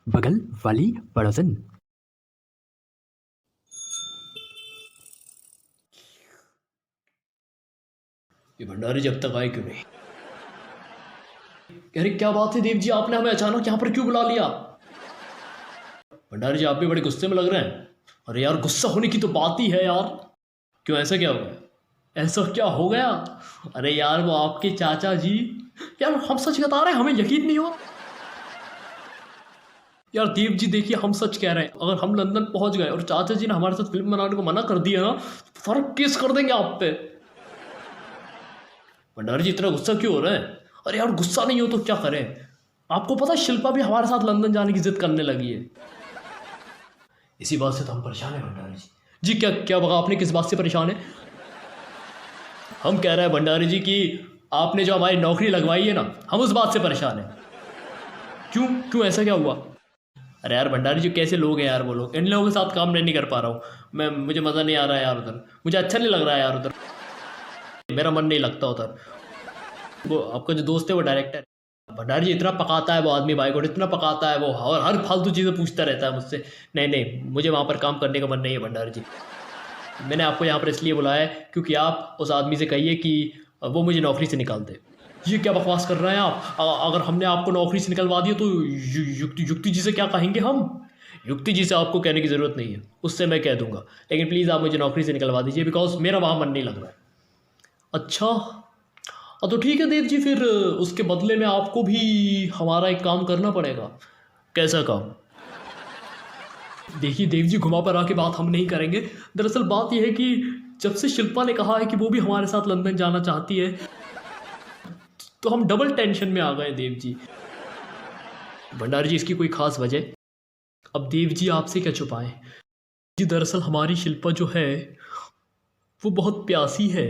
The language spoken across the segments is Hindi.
बगल वाली पड़ोसन। ये भंडारी जब तक आए क्यों नहीं? अरे क्या बात है देव जी, आपने हमें अचानक यहाँ पर क्यों बुला लिया? भंडारी जी आप भी बड़े गुस्से में लग रहे हैं। अरे यार गुस्सा होने की तो बात ही है यार। क्यों, ऐसा क्या हो गया? ऐसा क्या हो गया? अरे यार वो आपके चाचा जी। यार हम सच बता रहे हैं, हमें यकीन नहीं हो। यार देव जी देखिए, हम सच कह रहे हैं, अगर हम लंदन पहुंच गए और चाचा जी ने हमारे साथ फिल्म बनाने को मना कर दिया ना, तो सारा केस कर देंगे आप पे। भंडारी जी इतना गुस्सा क्यों हो रहे हैं? अरे यार गुस्सा नहीं हो तो क्या करें? आपको पता है शिल्पा भी हमारे साथ लंदन जाने की जिद करने लगी है। इसी बात से तो हम परेशान हैं भंडारी जी। जी क्या क्या बगा, आपने किस बात से परेशान है? हम कह रहे हैं भंडारी जी कि आपने जो हमारी नौकरी लगवाई है ना, हम उस बात से परेशान हैं। क्यों क्यों, ऐसा क्या हुआ? अरे यार भंडारी जी कैसे लोग हैं यार वो लोग, इन लोगों के साथ काम नहीं कर पा रहा हूँ मैं, मुझे मज़ा नहीं आ रहा है यार उधर, मुझे अच्छा नहीं लग रहा है यार उधर, मेरा मन नहीं लगता उधर। वो आपका जो दोस्त है वो डायरेक्टर है। भंडारी जी इतना पकाता है वो आदमी, भाई को इतना पकाता है वो, और हर फालतू चीज़ें पूछता रहता है मुझसे। नहीं नहीं, मुझे वहाँ पर काम करने का मन नहीं है भंडारी जी। मैंने आपको यहाँ पर इसलिए बुलाया है क्योंकि आप उस आदमी से कहिए कि वो मुझे नौकरी से निकाल दे। ये क्या बकवास कर रहे हैं आप? अगर हमने आपको नौकरी से निकलवा दिया तो युक्ति जी से क्या कहेंगे हम? युक्ति जी से आपको कहने की ज़रूरत नहीं है, उससे मैं कह दूंगा। लेकिन प्लीज़ आप मुझे नौकरी से निकलवा दीजिए, बिकॉज मेरा वहाँ मन नहीं लग रहा है। अच्छा, तो ठीक है देव जी, फिर उसके बदले में आपको भी हमारा एक काम करना पड़ेगा। कैसा काम? देखिए देव जी, घुमा पर आके बात हम नहीं करेंगे। दरअसल बात यह है कि जब से शिल्पा ने कहा है कि वो भी हमारे साथ लंदन जाना चाहती है, तो हम डबल टेंशन में आ गए देव जी। भंडारी जी इसकी कोई खास वजह? अब देव जी आपसे क्या छुपाएं जी, दरअसल हमारी शिल्पा जो है वो बहुत प्यासी है।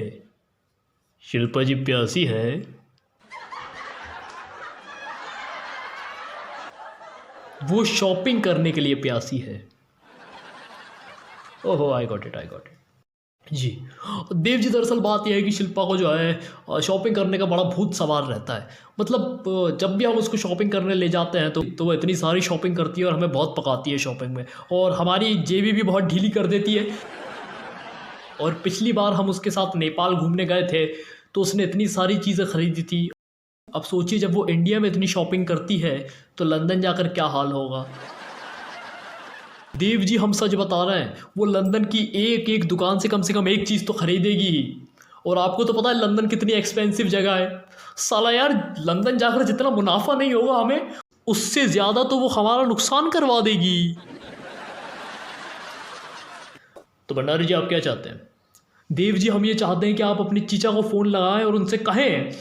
शिल्पा जी प्यासी है? वो शॉपिंग करने के लिए प्यासी है। ओहो, I got it, I got it. जी देव जी, दरअसल बात यह है कि शिल्पा को जो है शॉपिंग करने का बड़ा भूत सवार रहता है। मतलब जब भी हम उसको शॉपिंग करने ले जाते हैं तो वो इतनी सारी शॉपिंग करती है और हमें बहुत पकाती है शॉपिंग में, और हमारी जेबी भी बहुत ढीली कर देती है। और पिछली बार हम उसके साथ नेपाल घूमने गए थे तो उसने इतनी सारी चीज़ें खरीदी थी। अब सोचिए जब वो इंडिया में इतनी शॉपिंग करती है तो लंदन जाकर क्या हाल होगा। देव जी हम सच बता रहे हैं, वो लंदन की एक एक दुकान से कम एक चीज़ तो खरीदेगी ही। और आपको तो पता है लंदन कितनी एक्सपेंसिव जगह है। साला यार, लंदन जाकर जितना मुनाफा नहीं होगा हमें, उससे ज़्यादा तो वो हमारा नुकसान करवा देगी। तो भंडारी जी आप क्या चाहते हैं? देव जी हम ये चाहते हैं कि आप अपनी चीचा को फ़ोन लगाएं और उनसे कहें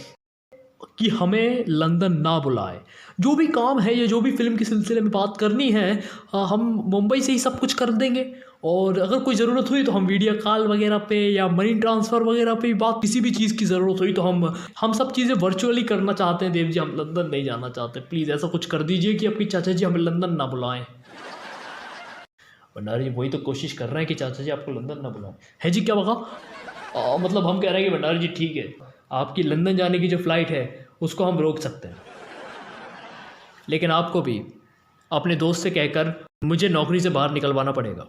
कि हमें लंदन ना बुलाए। जो भी काम है या जो भी फ़िल्म के सिलसिले में बात करनी है, हम मुंबई से ही सब कुछ कर देंगे। और अगर कोई ज़रूरत हुई तो हम वीडियो कॉल वगैरह पे या मनी ट्रांसफ़र वगैरह पे बात, किसी भी चीज़ की ज़रूरत हुई तो हम सब चीज़ें वर्चुअली करना चाहते हैं देव जी, हम लंदन नहीं जाना चाहते। प्लीज़ ऐसा कुछ कर दीजिए कि आपकी चाचा जी हमें लंदन ना बुलाएं। भंडारी जी वही तो कोशिश कर रहे हैं कि चाचा जी आपको लंदन ना बुलाएं। है जी क्या बगा? मतलब हम कह रहे हैं कि भंडारी जी ठीक है, आपकी लंदन जाने की जो फ़्लाइट है उसको हम रोक सकते हैं, लेकिन आपको भी अपने दोस्त से कहकर मुझे नौकरी से बाहर निकलवाना पड़ेगा।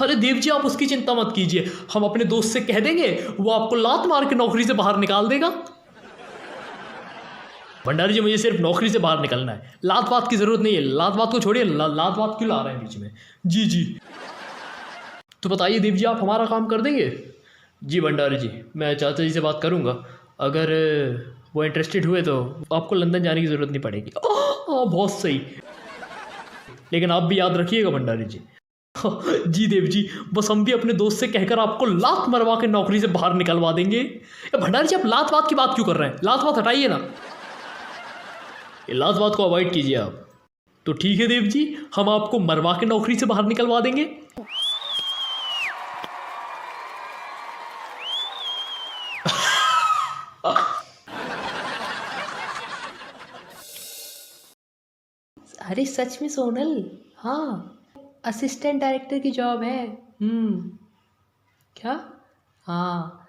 अरे देव जी आप उसकी चिंता मत कीजिए, हम अपने दोस्त से कह देंगे, वो आपको लात मार के नौकरी से बाहर निकाल देगा। भंडारी जी मुझे सिर्फ नौकरी से बाहर निकलना है, लात बात की ज़रूरत नहीं है। लात बात को छोड़िए, लात बात क्यों ला रहे हैं बीच में? जी जी, तो बताइए देव जी, आप हमारा काम कर देंगे? जी भंडारी जी, मैं चाचा जी से बात करूँगा, अगर वो इंटरेस्टेड हुए तो आपको लंदन जाने की ज़रूरत नहीं पड़ेगी। बहुत सही। लेकिन आप भी याद रखिएगा भंडारी जी। जी देव जी, बस हम भी अपने दोस्त से कहकर आपको लात मरवा के नौकरी से बाहर निकलवा देंगे। भंडारी जी आप लात बात की बात क्यों कर रहे हैं? लात बात हटाइए ना, ये लात बात को अवॉइड कीजिए आप। तो ठीक है देव जी, हम आपको मरवा के नौकरी से बाहर निकलवा देंगे। अरे सच में सोनल, हाँ, असिस्टेंट डायरेक्टर की जॉब है। क्या? हाँ,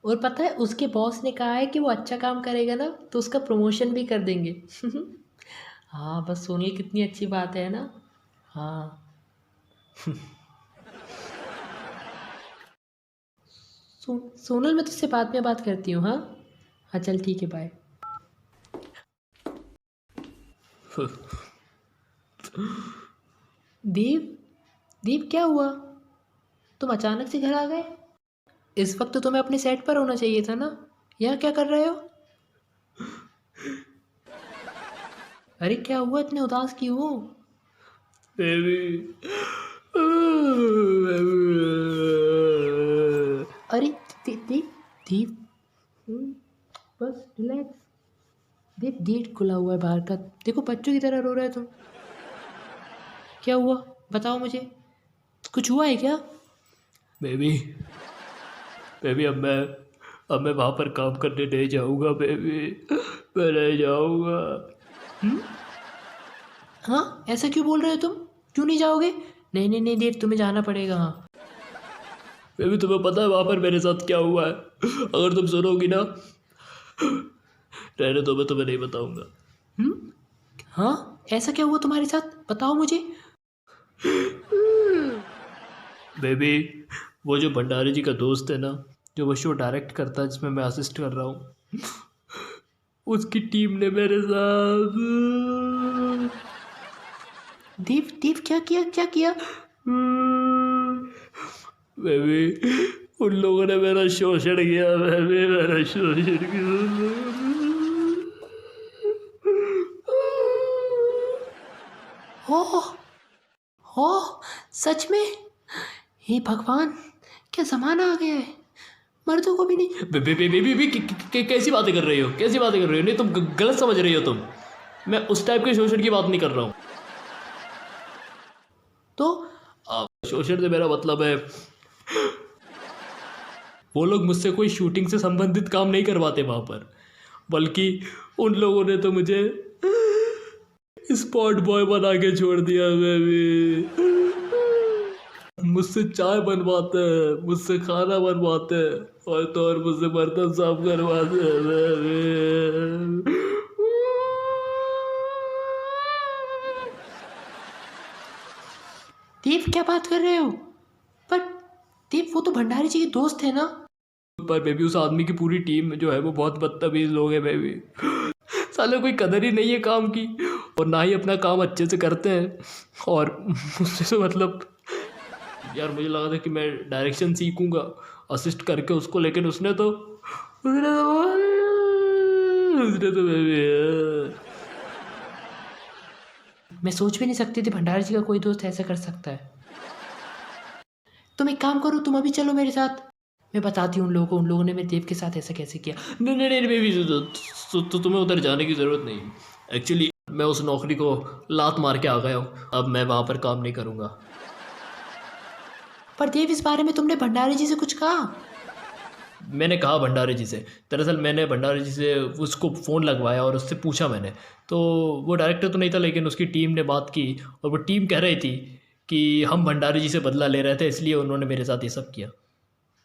और पता है उसके बॉस ने कहा है कि वो अच्छा काम करेगा ना तो उसका प्रमोशन भी कर देंगे। हाँ बस सोनल कितनी अच्छी बात है ना। हाँ सोनल मैं तुझसे बाद में बात करती हूँ। हाँ हाँ चल ठीक है बाय। देव देव क्या हुआ, तुम अचानक से घर आ गए। इस वक्त तो तुम्हें अपने सेट पर होना चाहिए था ना, यहाँ क्या कर रहे हो। अरे क्या हुआ, इतने उदास क्यों हो। बेबी अरे देव देव बस रिलैक्स। देव गेट खुला हुआ है बाहर का, देखो बच्चों की तरह रो रहे हो तुम। क्या हुआ बताओ मुझे, कुछ हुआ है क्या। बेबी बेबी अब मैं वहाँ पर काम करने नहीं जाऊँगा बेबी, मैं नहीं जाऊँगा। हाँ ऐसा क्यों बोल रहे हो तुम, क्यों नहीं जाओगे। नहीं नहीं नहीं देव तुम्हें जाना पड़ेगा। हाँ बेबी तुम्हें पता है वहाँ पर मेरे साथ क्या हुआ है, अगर तुम सुनोगी ना, रहने दो मैं तुम्हें नहीं बताऊँगा। हाँ ऐसा क्या हुआ तुम्हारे साथ, बताओ मुझे। बेबी वो जो भंडारी जी का दोस्त है ना, जो वो शो डायरेक्ट करता है जिसमें मैं असिस्ट कर रहा हूँ, उसकी टीम ने मेरे साथ देव देव क्या किया क्या किया। बेबी उन लोगों ने मेरा शोषण किया बेबी, मेरा शोषण किया। हो हो सच में, हे भगवान क्या जमाना आ गया है, मर्दों को भी नहीं। बेबी बेबी बेबी कैसी बातें कर रही हो, कैसी बातें कर रही हो, नहीं तुम गलत समझ रही हो तुम, मैं उस टाइप के शोषण की बात नहीं कर रहा हूँ। तो शोषण से मेरा मतलब है वो लोग मुझसे कोई शूटिंग से संबंधित काम नहीं करवाते वहाँ पर, बल्कि उन लोगों ने तो मुझे स्पॉट बॉय बना के छोड़ दिया बेबी। मुझसे चाय बनवाते हैं, मुझसे खाना बनवाते हैं, और मुझसे बर्तन साफ करवाते हैं बेबी। देव क्या बात कर रहे हो, पर देव वो तो भंडारी जी के दोस्त है ना। पर बेबी उस आदमी की पूरी टीम जो है वो बहुत बदतमीज लोग हैं बेबी, साले कोई कदर ही नहीं है काम की, और ना ही अपना काम अच्छे से करते हैं। और मुझसे तो मतलब यार मुझे लगा था कि मैं डायरेक्शन सीखूंगा असिस्ट करके उसको, लेकिन उसने तो बेबी मैं सोच भी नहीं सकती थी भंडारी जी का कोई दोस्त ऐसा कर सकता है। तुम एक काम करो, तुम अभी चलो मेरे साथ, मैं बताती हूँ उन लोगों को, उन लोगों ने मेरे देव के साथ ऐसा कैसे किया। नहीं नहीं नहीं बेबी, तो तुम्हें उधर जाने की ज़रूरत नहीं। एक्चुअली मैं उस नौकरी को लात मार के आ गया हूँ, अब मैं वहाँ पर काम नहीं करूँगा। पर देव इस बारे में तुमने भंडारी जी से कुछ कहा। मैंने कहा भंडारी जी से, दरअसल मैंने भंडारी जी से उसको फ़ोन लगवाया और उससे पूछा मैंने, तो वो डायरेक्टर तो नहीं था लेकिन उसकी टीम ने बात की, और वो टीम कह रही थी कि हम भंडारी जी से बदला ले रहे थे, इसलिए उन्होंने मेरे साथ ये सब किया।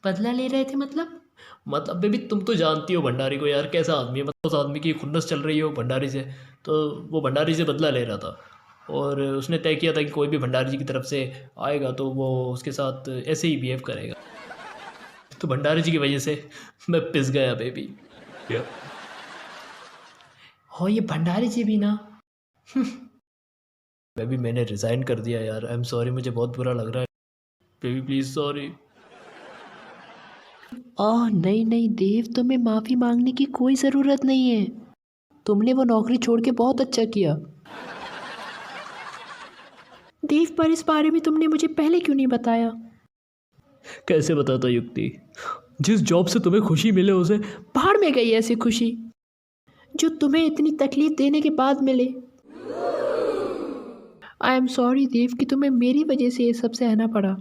बदला ले रहे थे मतलब बेबी तुम तो जानती हो भंडारी को यार, कैसा आदमी है, मतलब उस आदमी की खुन्नस चल रही हो भंडारी से, तो वो भंडारी से बदला ले रहा था, और उसने तय किया था कि कोई भी भंडारी जी की तरफ से आएगा तो वो उसके साथ ऐसे ही बिहेव करेगा, तो भंडारी जी की वजह से मैं पिस गया बेबी। हो ये भंडारी जी भी ना। बेबी मैंने रिज़ाइन कर दिया यार, आई एम सॉरी, मुझे बहुत बुरा लग रहा है बेबी, प्लीज़ सॉरी। ओह नहीं नहीं देव, तुम्हें माफ़ी मांगने की कोई ज़रूरत नहीं है, तुमने वो नौकरी छोड़ के बहुत अच्छा किया। देव पर इस बारे में तुमने मुझे पहले क्यों नहीं बताया। कैसे बताता युक्ति, जिस जॉब से तुम्हें खुशी मिले उसे। भाड़ में गई ऐसी खुशी जो तुम्हें इतनी तकलीफ देने के बाद मिले। आई एम सॉरी देव कि तुम्हें मेरी वजह से ये सब सहना पड़ा।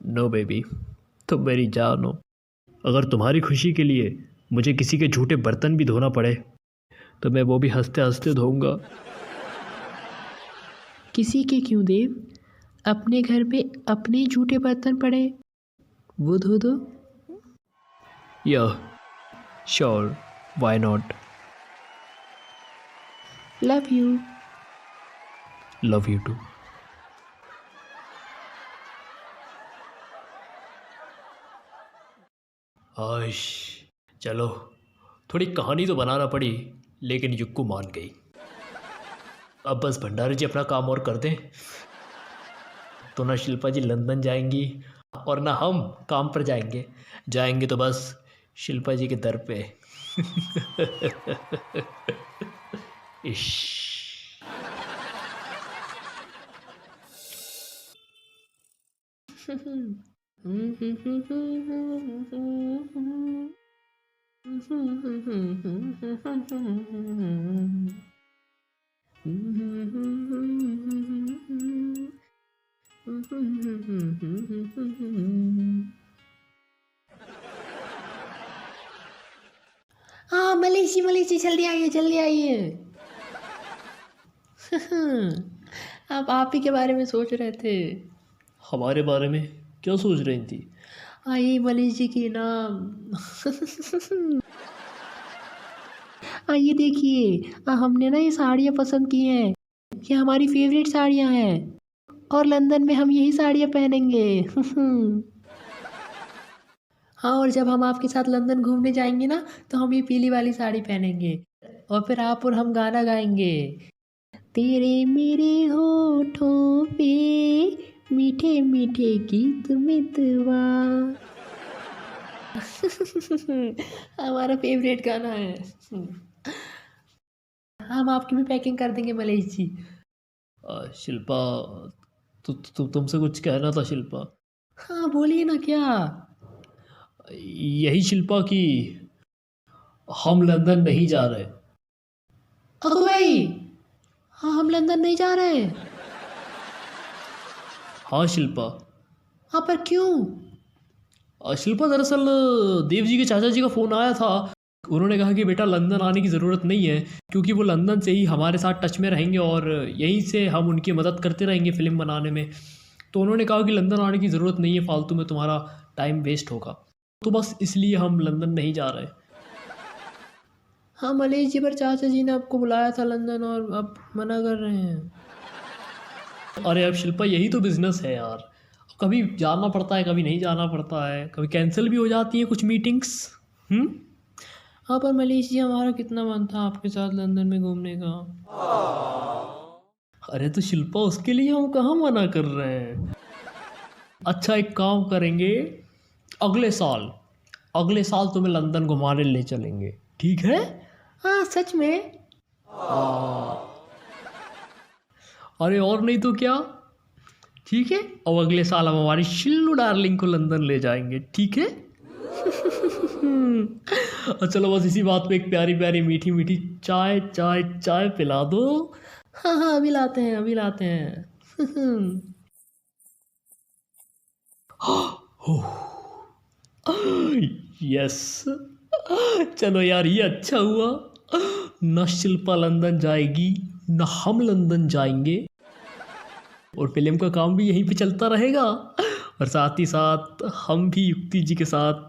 नो बेबी, तुम मेरी जान हो, अगर तुम्हारी खुशी के लिए मुझे किसी के झूठे बर्तन भी धोना पड़े तो मैं वो भी हंसते हंसते धोऊंगा। किसी के क्यों देव, अपने घर पे अपने झूठे बर्तन पड़े वो धो दो। Yeah sure, why not. Love you. Love you too. Ash, चलो थोड़ी कहानी तो बनाना पड़ी, लेकिन युक्कू मान गई। अब बस भंडारी जी अपना काम और कर दें तो ना शिल्पा जी लंदन जाएंगी और ना हम काम पर जाएंगे। जाएंगे तो बस शिल्पा जी के दर पे। इश। हाँ मलेशी मलेशी, जल्दी आइए जल्दी आइए। आप ही के बारे में सोच रहे थे। हमारे बारे में क्या सोच रही थी? आइए मलेशी की नाम। आइए देखिए, हमने ना ये साड़ियाँ पसंद की हैं, ये हमारी फेवरेट साड़ियाँ हैं और लंदन में हम यही साड़ियाँ पहनेंगे। हाँ, और जब हम आपके साथ लंदन घूमने जाएंगे ना तो हम ये पीली वाली साड़ी पहनेंगे और फिर आप और हम गाना गाएंगे। तेरे मेरे होठों पे मीठे मीठे गीत मितवा। हमारा फेवरेट गाना है। हम आपकी भी पैकिंग कर देंगे मलेश जी। शिल्पा, तुमसे कुछ कहना था शिल्पा। हाँ बोलिए ना, क्या? यही शिल्पा कि हम लंदन नहीं जा रहे। अगो भाई, हाँ हम लंदन नहीं जा रहे। हाँ शिल्पा। हाँ पर क्यों? शिल्पा दरअसल देव जी के चाचा जी का फ़ोन आया था। उन्होंने कहा कि बेटा लंदन आने की ज़रूरत नहीं है, क्योंकि वो लंदन से ही हमारे साथ टच में रहेंगे और यहीं से हम उनकी मदद करते रहेंगे फ़िल्म बनाने में। तो उन्होंने कहा कि लंदन आने की ज़रूरत नहीं है, फालतू में तुम्हारा टाइम वेस्ट होगा। तो बस इसलिए हम लंदन नहीं जा रहे। हाँ मलेश जी, पर चाचा जी ने आपको बुलाया था लंदन और आप मना कर रहे हैं। अरे अब शिल्पा यही तो बिज़नेस है यार, कभी जाना पड़ता है कभी नहीं जाना पड़ता है, कभी कैंसिल भी हो जाती है कुछ मीटिंग्स। हाँ पर मलेश जी, हमारा कितना मन था आपके साथ लंदन में घूमने का। अरे तो शिल्पा उसके लिए हम कहाँ मना कर रहे हैं। अच्छा एक काम करेंगे, अगले साल तुम्हें लंदन घुमाने ले चलेंगे, ठीक है? हाँ सच में? अरे और नहीं तो क्या, ठीक है। और अगले साल हम हमारी शिल्लू डार्लिंग को लंदन ले जाएंगे, ठीक है? और चलो बस इसी बात पे एक प्यारी प्यारी मीठी मीठी चाय चाय चाय पिला दो। हाँ हाँ अभी लाते हैं अभी लाते हैं। यस, चलो यार ये अच्छा हुआ। न शिल्पा लंदन जाएगी न हम लंदन जाएंगे, और फिल्म का काम भी यहीं पे चलता रहेगा, और साथ ही साथ हम भी युक्ति जी के साथ।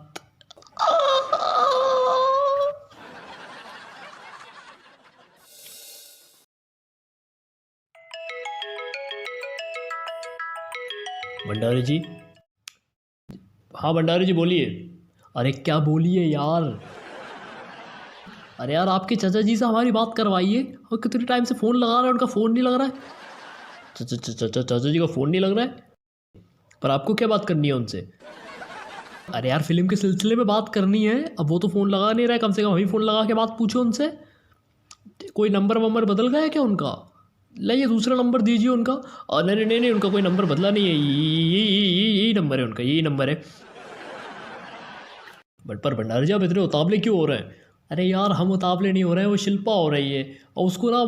भंडारी जी, हाँ भंडारी जी बोलिए। अरे क्या बोलिए यार। अरे यार आपके चाचा जी से हमारी बात करवाइए, और कितने टाइम से फ़ोन लगा रहा है, उनका फ़ोन नहीं लग रहा है। चाचा जी का फ़ोन नहीं लग रहा है, पर आपको क्या बात करनी है उनसे? अरे यार फिल्म के सिलसिले में बात करनी है, अब वो तो फ़ोन लगा नहीं रहा है, कम से कम हमें फ़ोन लगा के बात पूछो उनसे। कोई नंबर वंबर बदल गया है क्या उनका? लाइए दूसरा नंबर दीजिए उनका। नहीं नहीं नहीं, उनका कोई नंबर बदला नहीं है, यही नंबर है उनका, यही नंबर है। बट पर भंडारी जी आप इतने उतावले क्यों हो रहे हैं? अरे यार हम उतावले नहीं हो रहे हैं, वो शिल्पा हो रही है, और उसको ना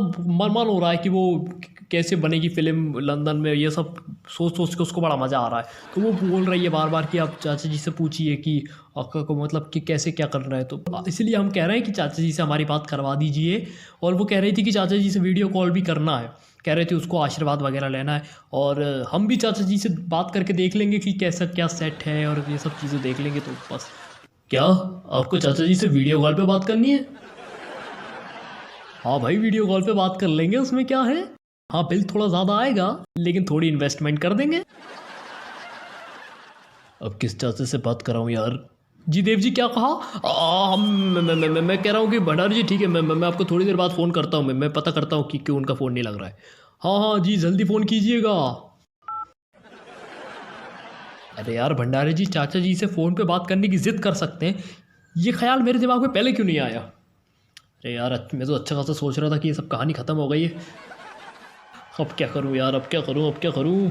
मन हो रहा है कि वो कैसे बनेगी फिल्म लंदन में, ये सब सोच सोच के उसको बड़ा मज़ा आ रहा है। तो वो बोल रही है बार बार कि आप चाचा जी से पूछिए कि आपका को मतलब कि कैसे क्या करना है। तो इसलिए हम कह रहे हैं कि चाचा जी से हमारी बात करवा दीजिए। और वो कह रही थी कि चाचा जी से वीडियो कॉल भी करना है, कह रहे थे उसको आशीर्वाद वगैरह लेना है, और हम भी चाचा जी से बात करके देख लेंगे कि कैसा क्या सेट है, और ये सब चीज़ें देख लेंगे। तो बस। क्या आपको चाचा जी से वीडियो कॉल पे बात करनी है? हाँ भाई, वीडियो कॉल पे बात कर लेंगे, उसमें क्या है। हाँ, बिल थोड़ा ज़्यादा आएगा लेकिन थोड़ी इन्वेस्टमेंट कर देंगे। अब किस चाचे से बात कराऊँ यार। जी देव जी, क्या कहा? मैं कह रहा हूँ कि भंडारी जी ठीक है, मैं आपको थोड़ी देर बाद फ़ोन करता हूँ। मैं पता करता हूँ कि क्यों उनका फ़ोन नहीं लग रहा है। हाँ हाँ जी, जल्दी फ़ोन कीजिएगा। अरे यार भंडारी जी, चाचा जी से फ़ोन पे बात करने की ज़िद कर सकते हैं, ये ख्याल मेरे दिमाग में पहले क्यों नहीं आया। अरे यार, मैं तो अच्छा खासा सोच रहा था कि ये सब कहानी ख़त्म हो गई है। अब क्या करूँ यार, अब क्या करूँ, अब क्या करूँ।